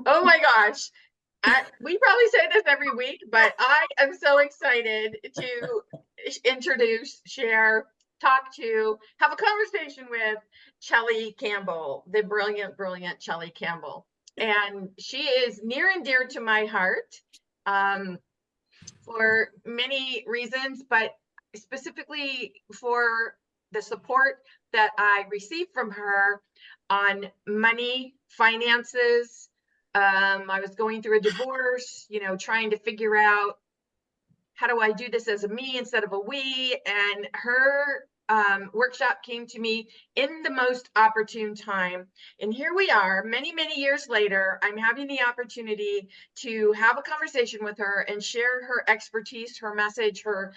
Oh my gosh. We probably say this every week, but I am so excited to introduce, share, talk to, have a conversation with Chellie Campbell, the brilliant, brilliant Chellie Campbell. And she is near and dear to my heart um, for many reasons, but specifically for the support that I received from her on money, finances. I was going through a divorce, trying to figure out how do I do this as a me instead of a we. And her workshop came to me in the most opportune time. And here we are, many, many years later. I'm having the opportunity to have a conversation with her and share her expertise, her message, her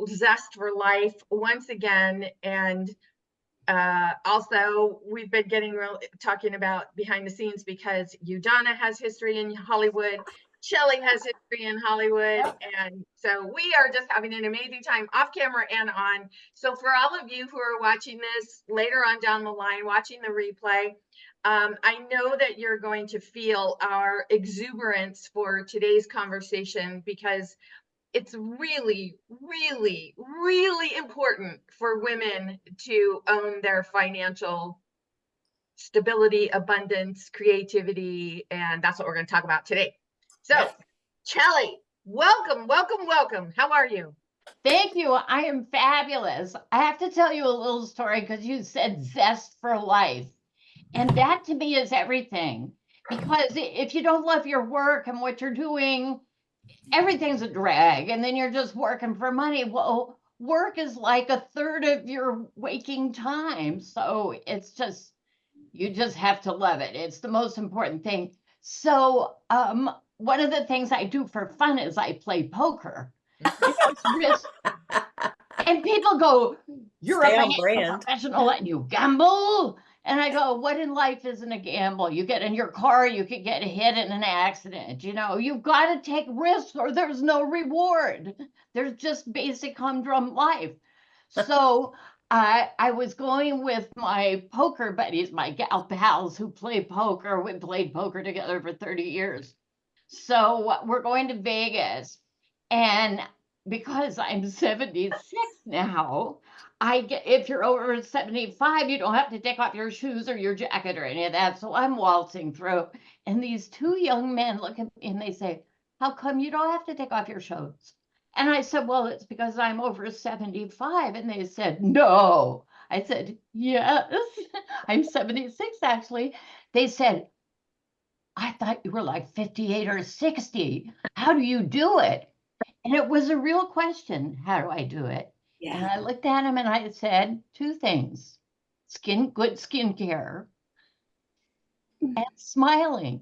zest for life once again. And also, we've been talking about behind the scenes because Udonna has history in Hollywood, Chellie has history in Hollywood, and so we are just having an amazing time off camera and on. So for all of you who are watching this later on down the line, watching the replay, I know that you're going to feel our exuberance for today's conversation because it's really, really, really important for women to own their financial stability, abundance, creativity, and that's what we're going to talk about today. So, Chellie, welcome, welcome, welcome. How are you? Thank you. I am fabulous. I have to tell you a little story because you said zest for life. And that to me is everything. Because if you don't love your work and what you're doing, everything's a drag. And then you're just working for money. Well, work is like a third of your waking time. So it's just, you just have to love it. It's the most important thing. So one of the things I do for fun is I play poker. It's risk. And people go, you're a professional and you gamble? And I go, what in life isn't a gamble? You get in your car, you could get hit in an accident. You've got to take risks or there's no reward. There's just basic humdrum life. So I was going with my poker buddies, my gal pals who play poker. We played poker together for 30 years. So we're going to Vegas. And because I'm 76 now, if you're over 75, you don't have to take off your shoes or your jacket or any of that. So I'm waltzing through. And these two young men look at me and they say, how come you don't have to take off your shoes? And I said, well, it's because I'm over 75. And they said, no. I said, yes, I'm 76 actually. They said, I thought you were like 58 or 60. How do you do it? And it was a real question. How do I do it? Yeah. And I looked at him and I said two things: good skincare and smiling.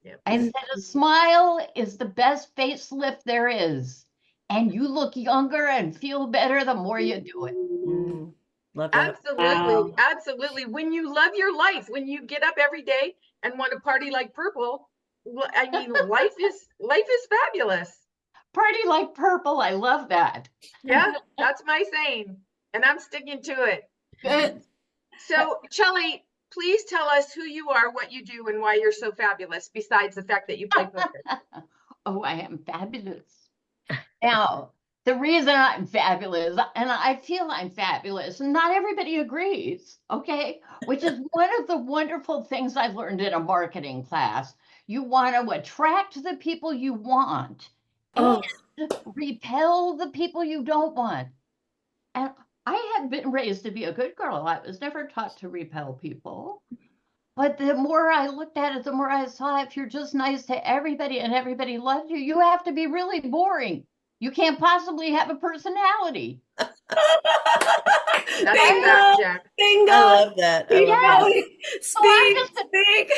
Yep. I said a smile is the best facelift there is. And you look younger and feel better the more you do it. Love that. Absolutely. Wow. Absolutely. When you love your life, when you get up every day and want to party like purple, I mean, life is fabulous. Party like purple. I love that. Yeah, that's my saying. And I'm sticking to it. Good. So, Chellie, please tell us who you are, what you do, and why you're so fabulous, besides the fact that you play poker. Oh, I am fabulous. Now, the reason I'm fabulous, and I feel I'm fabulous, and not everybody agrees, okay? Which is one of the wonderful things I've learned in a marketing class. You want to attract the people you want and repel the people you don't want. And I had been raised to be a good girl. I was never taught to repel people. But the more I looked at it, the more I saw if you're just nice to everybody and everybody loves you, you have to be really boring. You can't possibly have a personality. That's Bingo. I love that. Speak.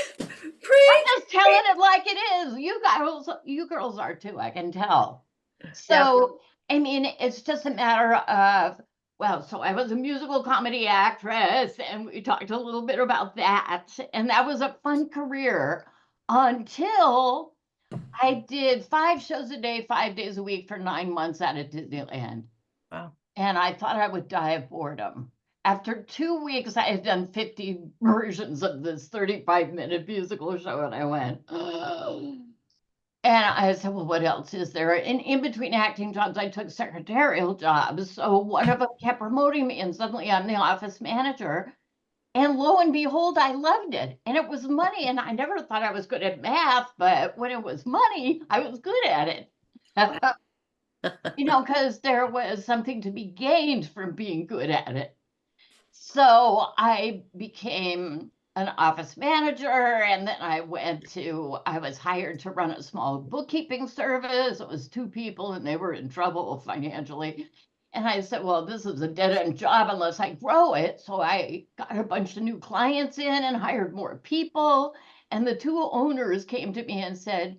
I'm just telling it like it is. You girls are too, I can tell. So, I mean, it's just a matter of, well, so I was a musical comedy actress and we talked a little bit about that. And that was a fun career until I did 5 shows a day, 5 days a week for 9 months out at Disneyland. Wow. And I thought I would die of boredom. after 2 weeks, I had done 50 versions of this 35-minute musical show, and I went, oh. And I said, well, what else is there? And in between acting jobs, I took secretarial jobs. So one of them kept promoting me, and suddenly I'm the office manager. And lo and behold, I loved it. And it was money. And I never thought I was good at math, but when it was money, I was good at it. Because there was something to be gained from being good at it. So I became an office manager, and then I was hired to run a small bookkeeping service. It was 2 people, and they were in trouble financially. And I said, well, this is a dead-end job unless I grow it. So I got a bunch of new clients in and hired more people. And the 2 owners came to me and said,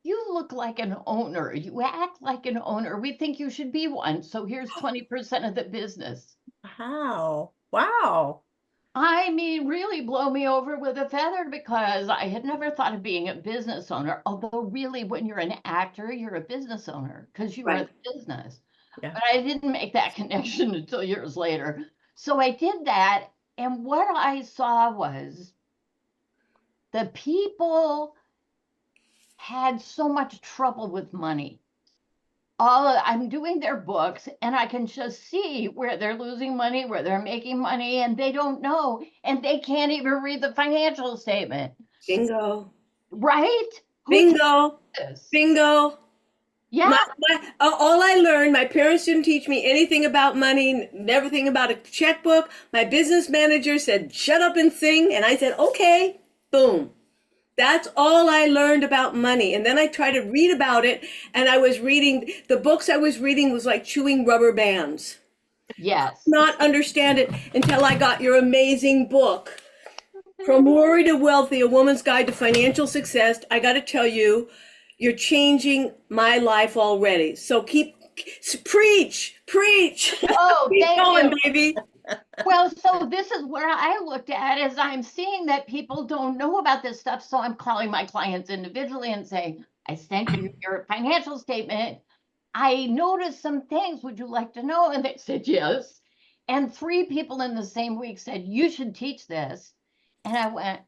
you look like an owner. You act like an owner. We think you should be one. So here's 20% of the business. Wow. Wow. I mean, really blow me over with a feather, because I had never thought of being a business owner. Although really, when you're an actor, you're a business owner because you are Right. the business. Yeah. But I didn't make that connection until years later. So I did that. And what I saw was the people had so much trouble with money. I'm doing their books, and I can just see where they're losing money, where they're making money, and they don't know, and they can't even read the financial statement. Bingo. Right? Bingo. Bingo. Yeah. All I learned, my parents didn't teach me anything about money, never think about a checkbook. My business manager said, shut up and sing. And I said, okay, boom. That's all I learned about money. And then I tried to read about it, and the books I was reading was like chewing rubber bands. Yes. Not understand it until I got your amazing book, From Worry to Wealthy, A Woman's Guide to Financial Success. I got to tell you, you're changing my life already. So preach. Oh, Keep thank going, you. baby. Well, so this is where I looked at, is I'm seeing that people don't know about this stuff. So I'm calling my clients individually and saying, I sent you your financial statement. I noticed some things. Would you like to know? And they said, yes. And 3 people in the same week said, you should teach this. And I went,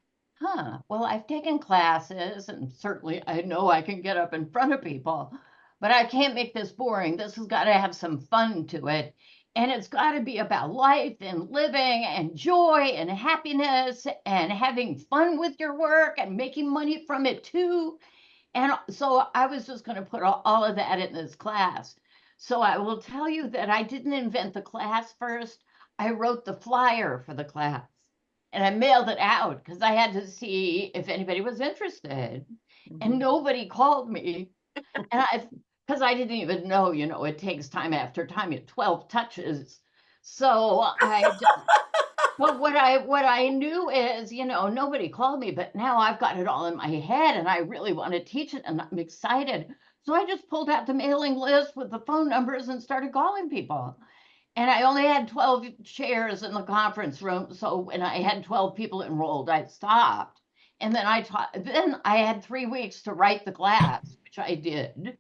well, I've taken classes, and certainly I know I can get up in front of people, but I can't make this boring. This has got to have some fun to it. And it's got to be about life and living and joy and happiness and having fun with your work and making money from it too. And so I was just going to put all of that in this class. So I will tell you that I didn't invent the class first. I wrote the flyer for the class, and I mailed it out because I had to see if anybody was interested. And nobody called me. And because I didn't even know, it takes time after time, 12 touches. So but what I knew is, nobody called me, but now I've got it all in my head, and I really want to teach it, and I'm excited. So I just pulled out the mailing list with the phone numbers and started calling people. And I only had 12 chairs in the conference room. So when I had 12 people enrolled, I stopped. And then I had 3 weeks to write the class, which I did.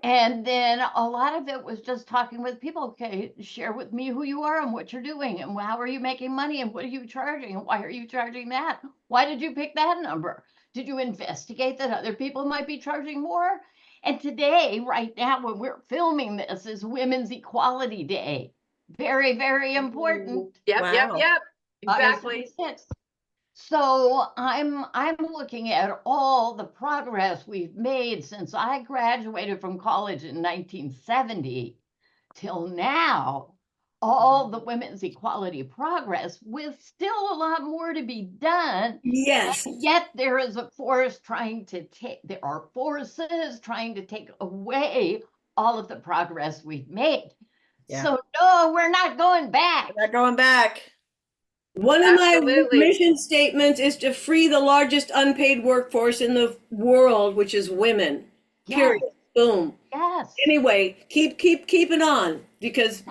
And then a lot of it was just talking with people. Okay, share with me who you are and what you're doing, and how are you making money, and what are you charging, and why are you charging that? Why did you pick that number? Did you investigate that other people might be charging more? And today, right now, when we're filming this, is Women's Equality Day. Very, very important. Yep, Wow. exactly. August 6th. So I'm looking at all the progress we've made since I graduated from college in 1970 till now, all the women's equality progress, with still a lot more to be done. Yes. And yet there are forces trying to take away all of the progress we've made. Yeah. So no, we're not going back. We're not going back. One of my mission statements is to free the largest unpaid workforce in the world, which is women. Yes. Period. Boom. Yes. Anyway, keep it on, because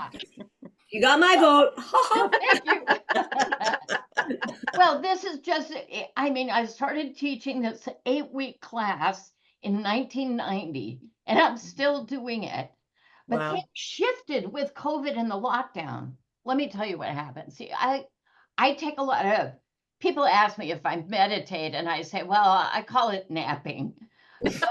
you got my vote. Thank you. Well, this is just, I started teaching this 8-week class in 1990, and I'm still doing it. But Wow. things shifted with COVID and the lockdown. let me tell you what happened. See, I take a lot of people ask me if I meditate, and I say, well, I call it napping. So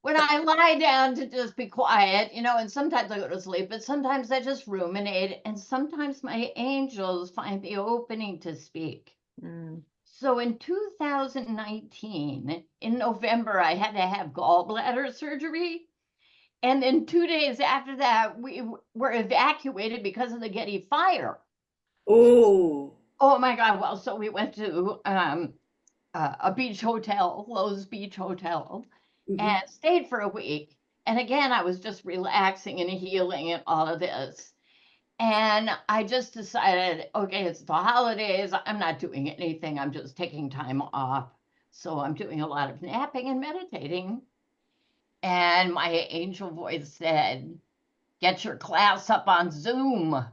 when I lie down to just be quiet, and sometimes I go to sleep, but sometimes I just ruminate, and sometimes my angels find the opening to speak. So in 2019, in November, I had to have gallbladder surgery. And then 2 days after that, we were evacuated because of the Getty fire. Oh. Oh my God. Well, so we went to a beach hotel, Lowe's Beach Hotel, and stayed for a week. And again, I was just relaxing and healing and all of this. And I just decided, okay, it's the holidays. I'm not doing anything. I'm just taking time off. So I'm doing a lot of napping and meditating. And my angel voice said, get your class up on Zoom.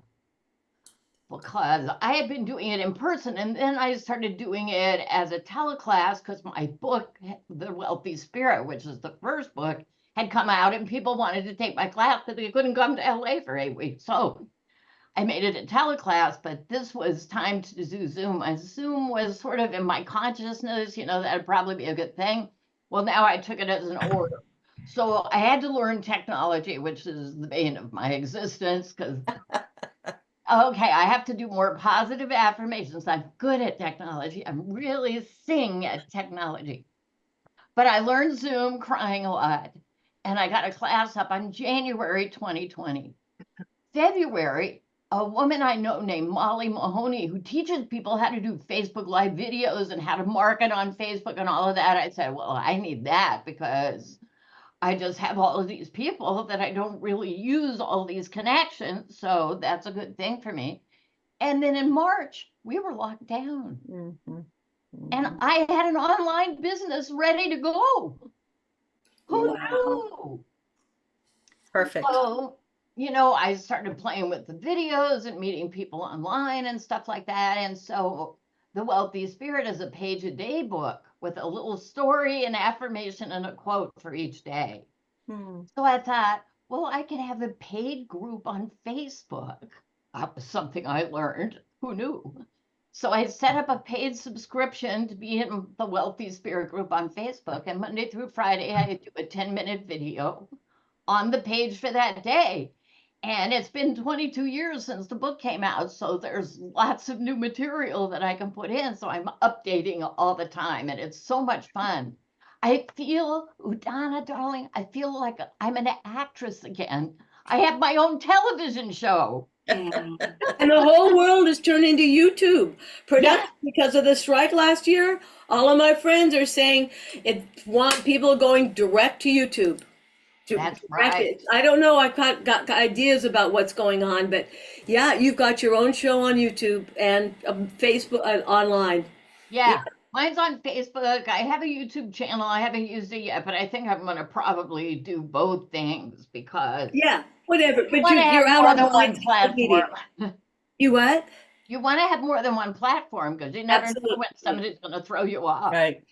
Because I had been doing it in person, and then I started doing it as a teleclass because my book, The Wealthy Spirit, which is the first book, had come out, and people wanted to take my class, but they couldn't come to LA for 8 weeks. So I made it a teleclass, but this was time to do Zoom. And Zoom was sort of in my consciousness, that'd probably be a good thing. Well, now I took it as an order. So I had to learn technology, which is the bane of my existence, because, okay, I have to do more positive affirmations. I'm good at technology. I'm really sing at technology. But I learned Zoom crying a lot. And I got a class up on January 2020. February, a woman I know named Molly Mahoney, who teaches people how to do Facebook Live videos and how to market on Facebook and all of that. I said, well, I need that because I just have all of these people that I don't really use all these connections. So that's a good thing for me. And then in March, we were locked down. And I had an online business ready to go. Who knew? Perfect. So, I started playing with the videos and meeting people online and stuff like that. And so The Wealthy Spirit is a page a day book with a little story, an affirmation, and a quote for each day. So I thought, well, I could have a paid group on Facebook. That was something I learned. Who knew? So I set up a paid subscription to be in the Wealthy Spirit group on Facebook. And Monday through Friday, I do a 10-minute video on the page for that day. And it's been 22 years since the book came out. So there's lots of new material that I can put in. So I'm updating all the time. And it's so much fun. I feel, Udana, darling, I feel like I'm an actress again. I have my own television show. And the whole world is turned into YouTube production because of the strike last year. All of my friends are saying it want people going direct to YouTube. That's right. I don't know. I've got ideas about what's going on, but yeah, you've got your own show on YouTube and Facebook online. Yeah. Mine's on Facebook. I have a YouTube channel. I haven't used it yet, but I think I'm going to probably do both things because whatever. But you're out more on than one media. platform. You what? You want to have more than one platform because you never know when somebody's going to throw you off. Right.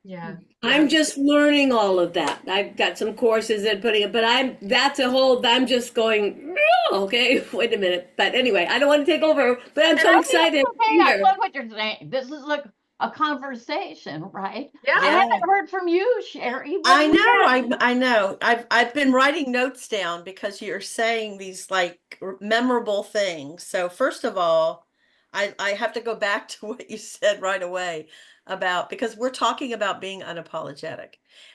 Yeah. I'm just learning all of that. I've got some courses and putting it, but I'm just going, okay, wait a minute. But anyway, I don't want to take over, but I'm so excited. Okay, I love what you're saying. This is like a conversation, right? Yeah. I haven't heard from you, Sherry. I know. I've been writing notes down because you're saying these like memorable things. So first of all, I have to go back to what you said right away about, because we're talking about being unapologetic.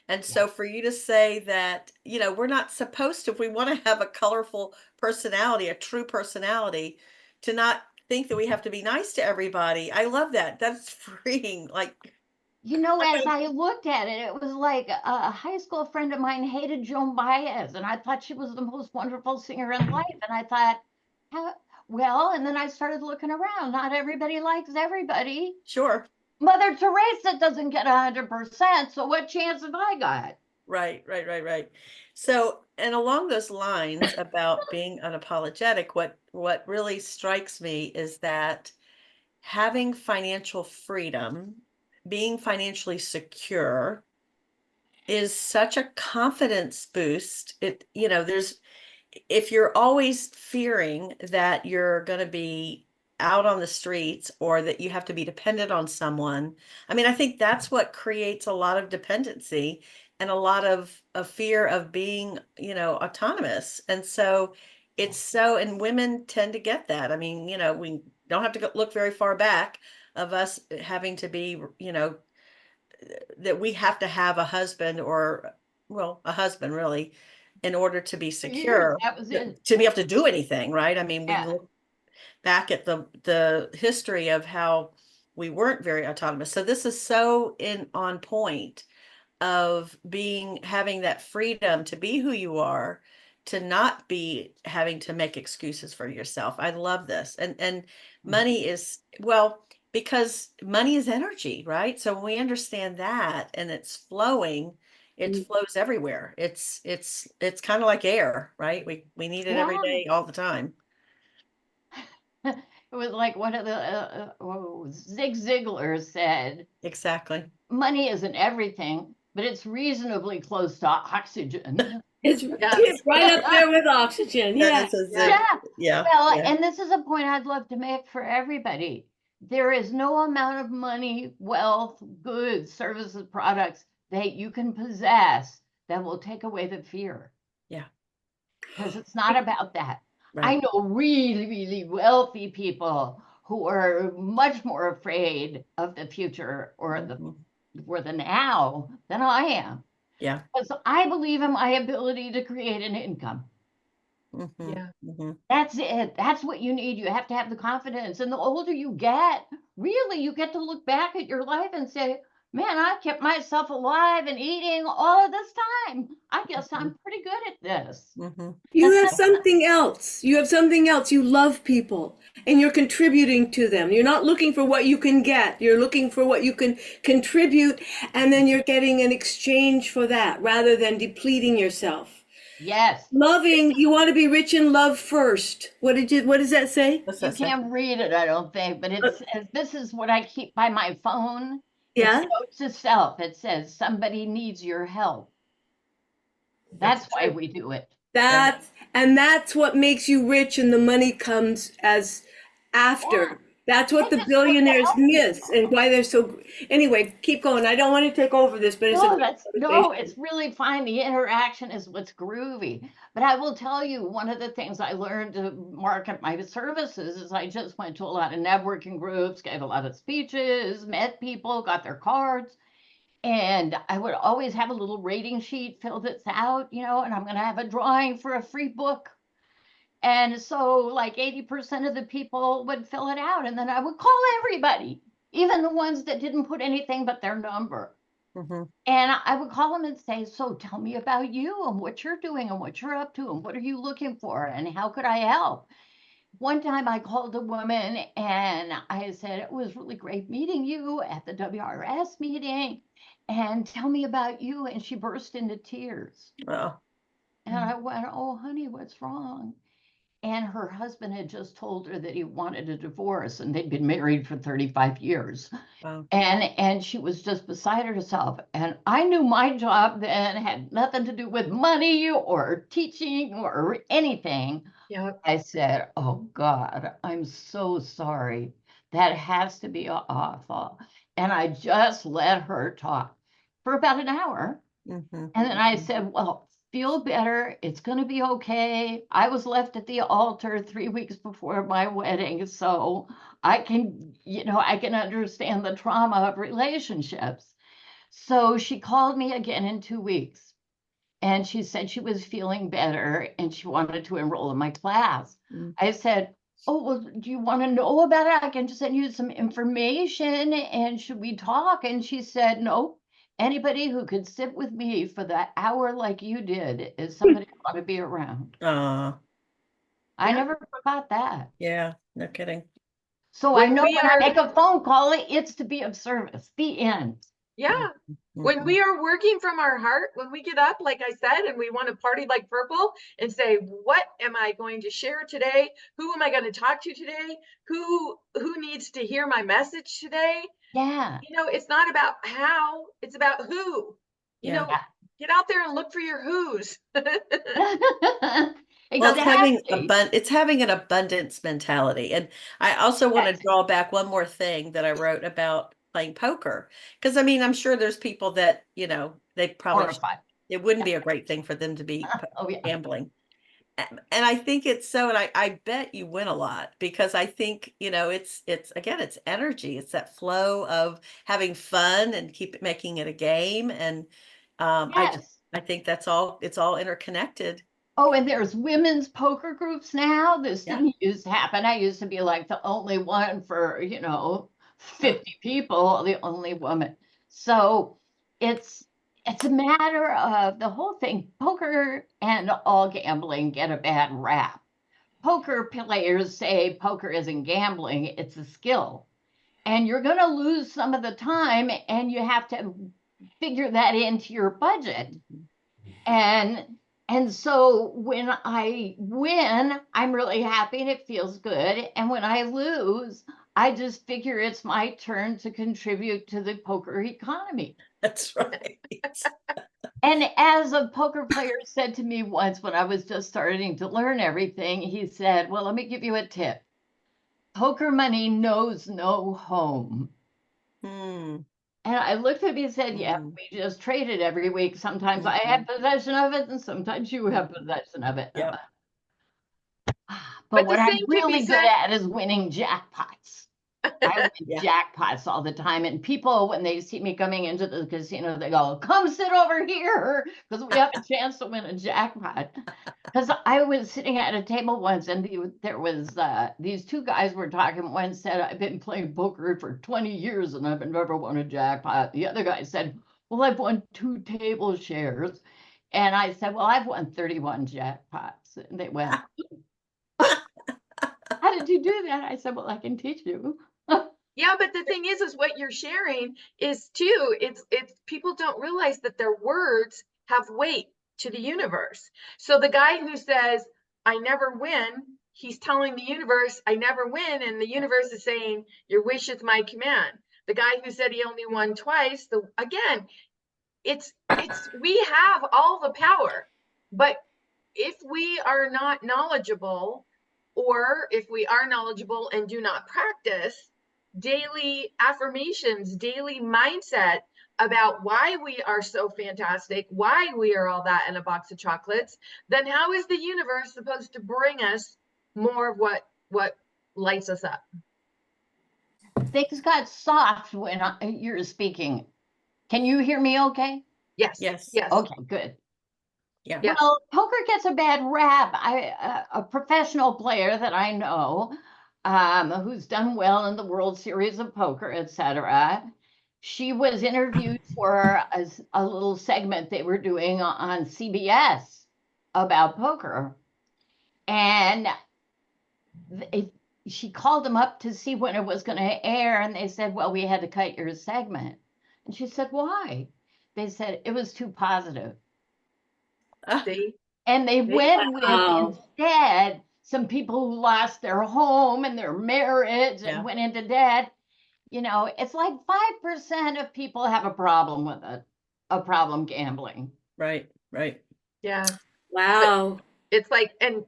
And so for you to say that, we're not supposed to, if we want to have a colorful personality, a true personality, to not think that we have to be nice to everybody. I love that. That's freeing. Like, as I looked at it, it was like a high school friend of mine hated Joan Baez, and I thought she was the most wonderful singer in life. And I thought, and then I started looking around. Not everybody likes everybody. sure. Mother Teresa doesn't get 100%, so what chance have I got? Right. So, and along those lines about being unapologetic, what really strikes me is that having financial freedom, being financially secure is such a confidence boost. if you're always fearing that you're going to be out on the streets or that you have to be dependent on someone, I mean, I think that's what creates a lot of dependency and a lot of a fear of being, autonomous. And so and women tend to get that. I mean, we don't have to look very far back of us having to be, that we have to have a husband or, well, a husband really, in order to be For years, secure, that was it. to be able to do anything, right? I mean, we Yeah. look back at the history of how we weren't very autonomous. So this is so on point of having that freedom to be who you are, to not be having to make excuses for yourself. I love this. And money is, well, because money is energy, right? So when we understand that and it's flowing, it flows everywhere. It's kind of like air, right? We need it every Yeah. day, all the time. It was like one of the Zig Ziglar said, Exactly. money isn't everything, but it's reasonably close to oxygen. It's Yes. right up there with oxygen. That Yeah. is a Yeah. zig. Yeah. Yeah. Well, Yeah. and this is a point I'd love to make for everybody. There is no amount of money, wealth, goods, services, products that you can possess that will take away the fear. Yeah. Because it's not about that. I Right. know really, really wealthy people who are much more afraid of the future or Mhm. the now than I am. Yeah. Because I believe in my ability to create an income. Mhm. Yeah. Mhm. That's it. That's what you need. You have to have the confidence. And the older you get, really, you get to look back at your life and say, man, I kept myself alive and eating all of this time. I guess I'm pretty good at this. Mhm. You have something else. You have something else. You love people and you're contributing to them. You're not looking for what you can get. You're looking for what you can contribute, and then you're getting an exchange for that rather than depleting yourself. Yes. Loving, you want to be rich in love first. What does that say? What's You that say? can't read it, I don't think, but it says, this is what I keep by my phone. Yeah, It's note to self. It says, somebody needs your help. That's why true. we do it. that's what makes you rich, and the money comes as after. Yeah. That's what I the just want to billionaires help miss, people. and why they're so. Anyway, keep going. I don't want to take over this, but it's a No, good no, conversation. it's really fine. The interaction is what's groovy. But I will tell you, one of the things I learned to market my services is I just went to a lot of networking groups, gave a lot of speeches, met people, got their cards. And I would always have a little rating sheet, fill this out, and I'm going to have a drawing for a free book. And so, like 80% of the people would fill it out. And then I would call everybody, even the ones that didn't put anything but their number. Mhm. And I would call them and say, so tell me about you and what you're doing and what you're up to and what are you looking for and how could I help? One time I called a woman and I said, it was really great meeting you at the WRS meeting and tell me about you. And she burst into tears. Well. And I went, oh, honey, what's wrong? And her husband had just told her that he wanted a divorce and they'd been married for 35 years. Wow. And she was just beside herself. And I knew my job then had nothing to do with money or teaching or anything. Yeah. I said, oh God, I'm so sorry. That has to be awful. And I just let her talk for about an hour. Mhm. And then I said, well, feel better. It's going to be okay. I was left at the altar 3 weeks before my wedding. So I can, I can understand the trauma of relationships. So she called me again in 2 weeks and she said she was feeling better and she wanted to enroll in my class. Mm. I said, oh, well, do you want to know about it? I can just send you some information and should we talk? And she said, no. Anybody who could sit with me for that hour like you did is somebody I want to be around. I Yeah. never forgot that. Yeah, no kidding. So I When know we when I are, make a phone call, it's to be of service. The end. yeah, when Mhm. we are working from our heart, when we get up, like I said, and we want to party like purple and say, what am I going to share today? Who am I going to talk to today? Who needs to hear my message today? Yeah. It's not about how, it's about who. Yeah. Get out there and look for your who's. Well, Exactly. it's having an abundance mentality. And I also want to Yes. draw back one more thing that I wrote about playing poker. Because I mean, I'm sure there's people that, they probably Horrified. it wouldn't be a great thing for them to be Oh yeah. gambling. And I think it's so, and I bet you win a lot because I think, it's again, it's energy. It's that flow of having fun and keep making it a game. And Yes. I think it's all interconnected. Oh, and there's women's poker groups now. This Yeah. didn't used to happen. I used to be like the only one for, 50 people, the only woman. So it's it's a matter of the whole thing. Poker and all gambling get a bad rap. Poker players say poker isn't gambling, it's a skill. And you're going to lose some of the time, and you have to figure that into your budget. And so when I win, I'm really happy and it feels good. And when I lose, I just figure it's my turn to contribute to the poker economy. That's right. And as a poker player said to me once when I was just starting to learn everything, he said, "Well, let me give you a tip. Poker money knows no home." Hmm. And I looked at him and said, "Yeah, Mm. we just trade it every week. Sometimes I have possession of it, and sometimes you have possession of it." Yep. But But the what I'm same can be really good said. at is winning jackpots. I win Yeah. jackpots all the time. And people, when they see me coming into the casino, they go, "Come sit over here because we have a chance to win a jackpot." Because I was sitting at a table once and there was these two guys were talking. One said, "I've been playing poker for 20 years and I've never won a jackpot." The other guy said, "Well, I've won 2 table shares." And I said, "Well, I've won 31 jackpots." And they went, "How did you do that?" I said, "Well, I can teach you." Yeah, but the thing is what you're sharing is too, it's people don't realize that their words have weight to the universe. So the guy who says, "I never win," he's telling the universe, "I never win," and the universe is saying, "Your wish is my command." The guy who said he only won twice, again, it's we have all the power, but if we are not knowledgeable, or if we are knowledgeable and do not practice daily affirmations, daily mindset about why we are so fantastic, why we are all that in a box of chocolates, then how is the universe supposed to bring us more of what lights us up? Things got soft when you were speaking. Can you hear me okay? Yes. Yes. Yes. Okay, good. Yeah. Yes. Well, poker gets a bad rap. A professional player that I know, who's done well in the World Series of Poker, etc. She was interviewed for a little segment they were doing on CBS about poker, and she called them up to see when it was going to air, and they said, "Well, we had to cut your segment." And she said, "Why?" They said it was too positive. See? And they went with Wow. instead some people who lost their home and their marriage and Yeah. went into debt. It's like 5% of people have a problem with it, a problem gambling. Right. Right. Yeah. Wow. It's like, and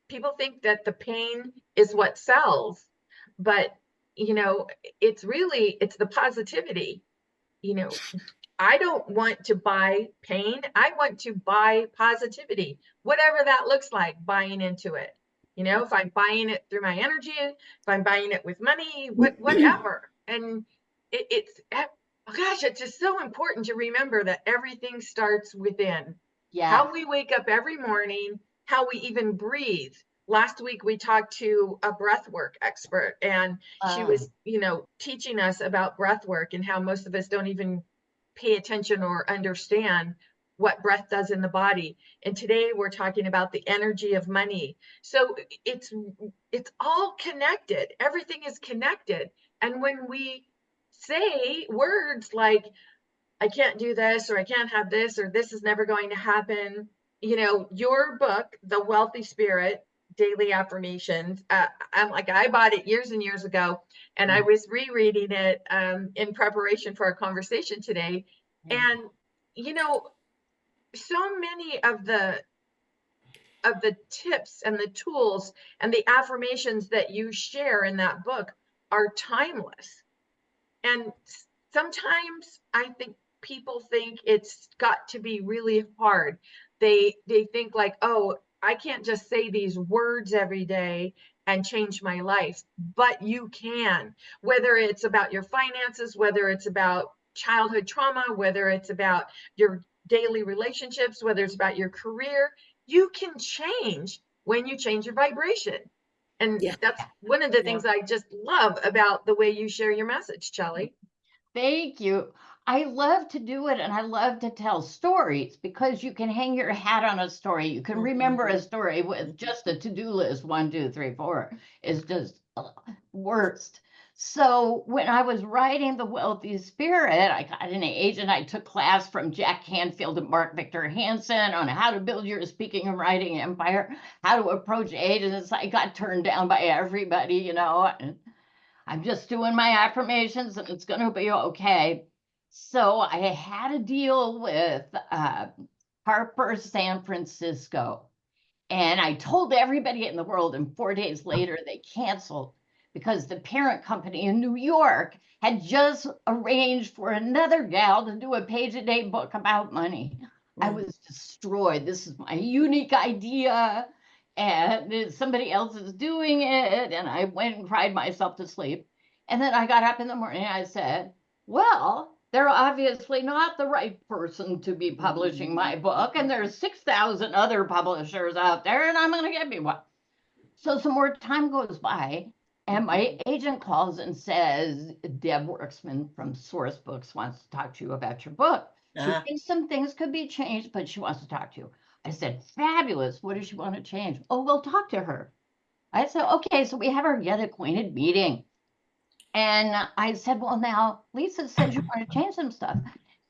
people think that the pain is what sells, but it's the positivity. I don't want to buy pain. I want to buy positivity, whatever that looks like, buying into it. If I'm buying it through my energy, if I'm buying it with money, whatever. And oh gosh, it's just so important to remember that everything starts within. Yeah. How we wake up every morning, how we even breathe. Last week we talked to a breath work expert, and she was, teaching us about breath work and how most of us don't even pay attention or understand what breath does in the body. And today we're talking about the energy of money. So it's all connected. Everything is connected. And when we say words like, "I can't do this," or "I can't have this," or "this is never going to happen," your book, The Wealthy Spirit, Daily Affirmations, I bought it years and years ago, and I was rereading it in preparation for our conversation today. And so many of of the tips and the tools and the affirmations that you share in that book are timeless. And sometimes I think people think it's got to be really hard. They think like, oh, I can't just say these words every day and change my life, but you can. Whether it's about your finances, whether it's about childhood trauma, whether it's about your daily relationships, whether it's about your career, you can change when you change your vibration. And Yeah. that's one of the Yeah. things I just love about the way you share your message, Chellie. Thank you. I love to do it, and I love to tell stories because you can hang your hat on a story. You can remember a story with just a to-do list. 1, 2, 3, 4 is just worst. So when I was writing The Wealthy Spirit, I got an agent. I took class from Jack Canfield and Mark Victor Hansen on how to build your speaking and writing empire, how to approach agents. I got turned down by everybody, you know. And I'm just doing my affirmations and it's going to be okay. So I had a deal with Harper San Francisco. And I told everybody in the world, and 4 days later, they canceled because the parent company in New York had just arranged for another gal to do a page-a-day book about money. I was destroyed. This is my unique idea, and somebody else is doing it. And I went and cried myself to sleep. And then I got up in the morning and I said, well, they're obviously not the right person to be publishing my book. And there's 6,000 other publishers out there, and I'm going to get me one. So some more time goes by, and my agent calls and says, Deb Worksman from Source Books wants to talk to you about your book. She thinks some things could be changed, but she wants to talk to you. I said, fabulous. What does she want to change? Oh, we'll talk to her. I said, okay, so we have our get acquainted meeting. And I said, well, now Lisa said you want to change some stuff.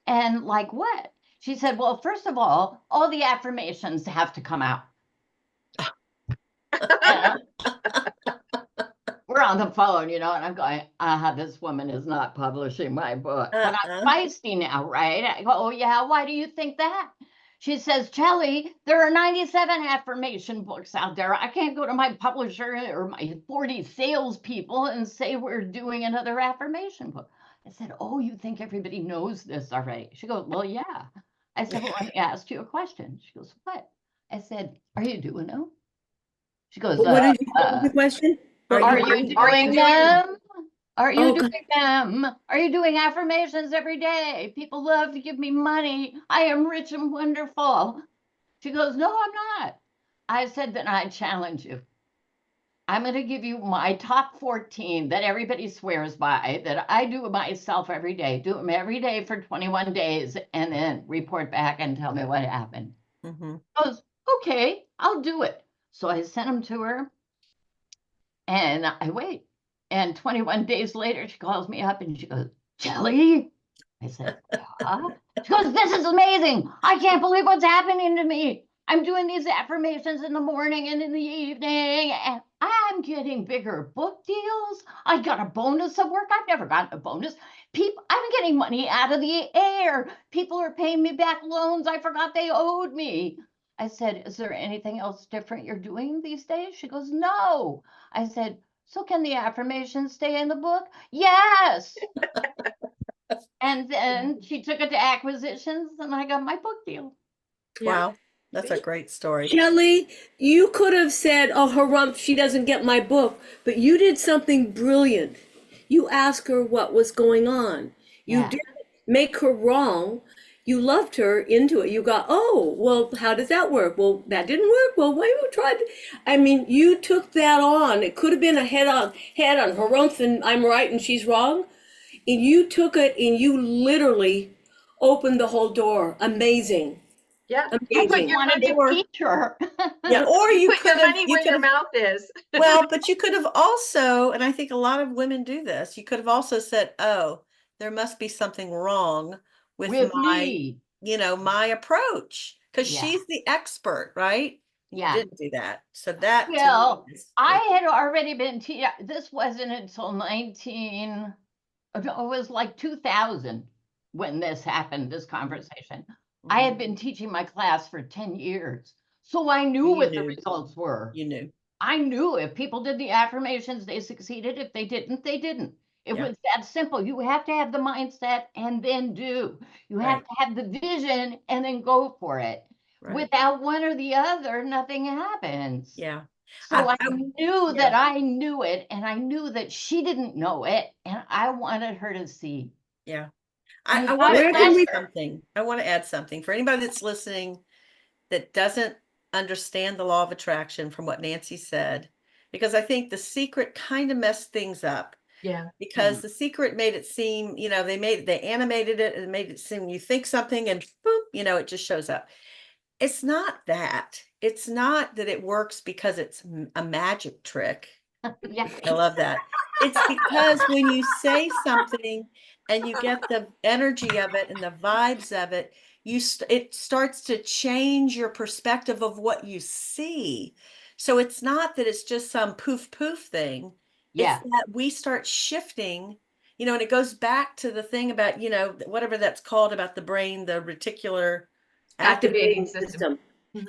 And like what? She said, well, first of all the affirmations have to come out. And we're on the phone, you know, and I'm going, this woman is not publishing my book. But I'm feisty now, right? I go, oh, yeah, why do you think that? She says, Chellie, there are 97 affirmation books out there. I can't go to my publisher or my 40 salespeople and say we're doing another affirmation book. I said, oh, you think everybody knows this already? She goes, well, yeah. I said, well, let me ask you a question. She goes, what? I said, are you doing them? She goes, What did you what was the question? are you doing them? Are you Okay. doing them? Are you doing affirmations every day? People love to give me money. I am rich and wonderful. She goes, no, I'm not. I said, then I challenge you. I'm going to give you my top 14 that everybody swears by, that I do myself every day. Do them every day for 21 days and then report back and tell me what happened. She goes, okay, I'll do it. So I sent them to her and I wait. And 21 days later, she calls me up and she goes, Chellie? I said, yeah. She goes, this is amazing. I can't believe what's happening to me. I'm doing these affirmations in the morning and in the evening, and I'm getting bigger book deals. I got a bonus at work. I've never gotten a bonus. I'm getting money out of the air. People are paying me back loans I forgot they owed me. I said, is there anything else different you're doing these days? She goes, no. I said, so can the affirmations stay in the book? Yes. And then she took it to acquisitions and I got my book deal. Wow. That's a great story. Chellie, you could have said, oh, harumph, she doesn't get my book, but you did something brilliant. You asked her what was going on. You didn't make her wrong. You loved her into it. You got, oh, well, how does that work? Well, that didn't work. Well, why we tried? I mean, you took that on. It could have been a head on harumph and I'm right and she's wrong. And you took it and you literally opened the whole door. Amazing. Yeah, I just wanted to teach her. Yeah, or you put could your have, money where your mouth is. well, but you could have also, and I think a lot of women do this, you could have also said, oh, there must be something wrong with my, me. you know, my approach, because Yeah. she's the expert, right? Yeah. You didn't do that. So that, Well, to me is, I had already been this wasn't until it was like 2000 when this happened, this conversation. I had been teaching my class for 10 years. So I knew You what the knew. results were. You knew. I knew if people did the affirmations, they succeeded. If they didn't, they didn't. It Yeah. was that simple. You have to have the mindset and then do. You have Right. to have the vision and then go for it. Right. Without one or the other, nothing happens. Yeah. So I I- knew yeah. that I knew it, and I knew that she didn't know it, and I wanted her to see. Yeah. And I want to Where can add we- something. I want to add something for anybody that's listening that doesn't understand the law of attraction from what Nancy said, because I think The Secret kind of messed things up. Yeah. Because The Secret made it seem, they animated it and made it seem you think something and boom, it just shows up. It's not that. It's not that it works because it's a magic trick. Yeah. I love that. It's because when you say something and you get the energy of it and the vibes of it, it starts to change your perspective of what you see. So it's not that it's just some poof poof thing. Yeah. It's that we start shifting, and it goes back to the thing about, whatever that's called about the brain, the reticular Activating Activating system. system.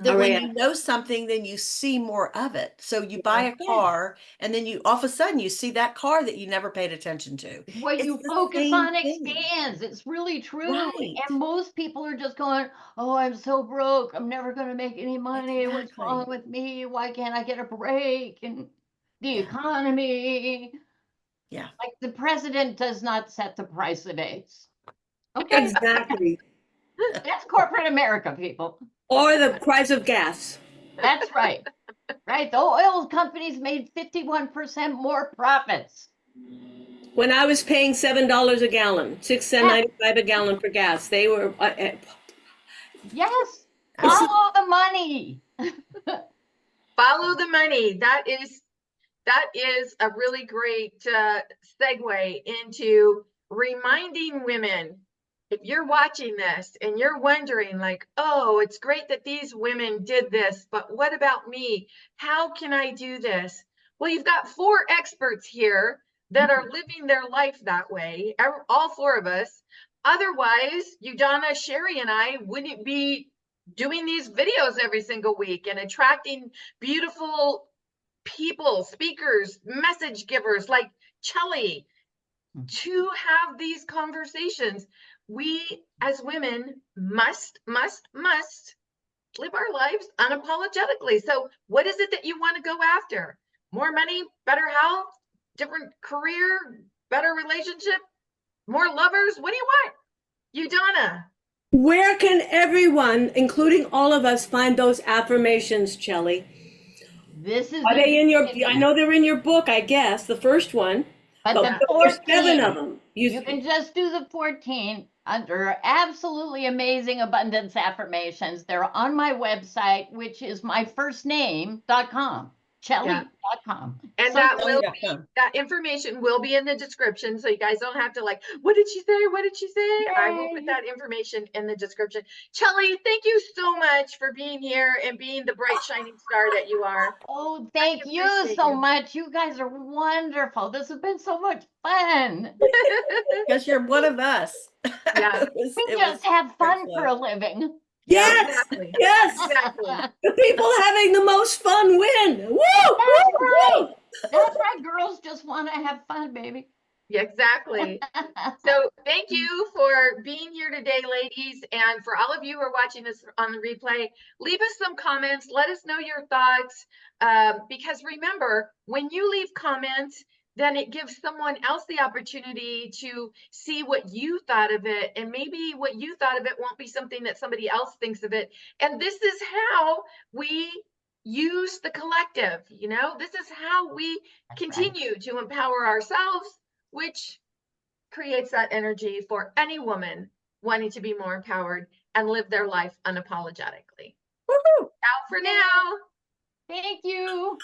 that when RAS. you know something, then you see more of it. So you buy a Yeah. car and then you all of a sudden you see that car that you never paid attention to. What It's you the focus same on thing. expands. It's really true. Right. And most people are just going, oh, I'm so broke. I'm never going to make any money. What's Exactly. wrong with me? Why can't I get a break? And the economy. Yeah. Like the president does not set the price of eggs. Okay. Exactly. That's corporate America, people. Or the price of gas. That's right. Right. The oil companies made 51% more profits. When I was paying $7 a gallon, $6.95 a gallon for gas, they were. Yes. This is- Follow the money. Follow the money. That is a really great segue into reminding women. If you're watching this and you're wondering like, oh, it's great that these women did this, but what about me? How can I do this? Well, you've got 4 experts here that are living their life that way, all 4 of us. Otherwise, Udonna, Sherry, and I wouldn't be doing these videos every single week and attracting beautiful people, speakers, message givers like Chellie to have these conversations. We as women must live our lives unapologetically. So what is it that you want to go after? More money, better health, different career, better relationship, more lovers? What do you want? Udonna. Where can everyone, including all of us, find those affirmations, Chellie? This is Are the they in your? beginning. I know they're in your book, I guess, the first one. But But the there's 7 14, of them. you can just do the 14 under absolutely amazing abundance affirmations. They're on my website, which is myfirstname.com, Chellie.com. And So that information will be in the description, so you guys don't have to like, what did she say? What did she say? I will put that information in the description. Chellie, thank you so much for being here and being the bright shining star that you are. oh, thank you appreciate so you. much. You guys are wonderful. This has been so much fun. Because you're one of us. Yeah. We just have fun for a fun. living. Yes, exactly. yes. Exactly. The people having the most fun win. Woo! That's Woo! right. Woo! That's right. Girls just want to have fun, baby. Yeah, exactly. So thank you for being here today, ladies. And for all of you who are watching this on the replay, leave us some comments. Let us know your thoughts. Because remember, when you leave comments, then it gives someone else the opportunity to see what you thought of it. And maybe what you thought of it won't be something that somebody else thinks of it. And this is how we use the collective. This is how we continue to empower ourselves, which creates that energy for any woman wanting to be more empowered and live their life unapologetically. Woohoo! Out for now. Thank you.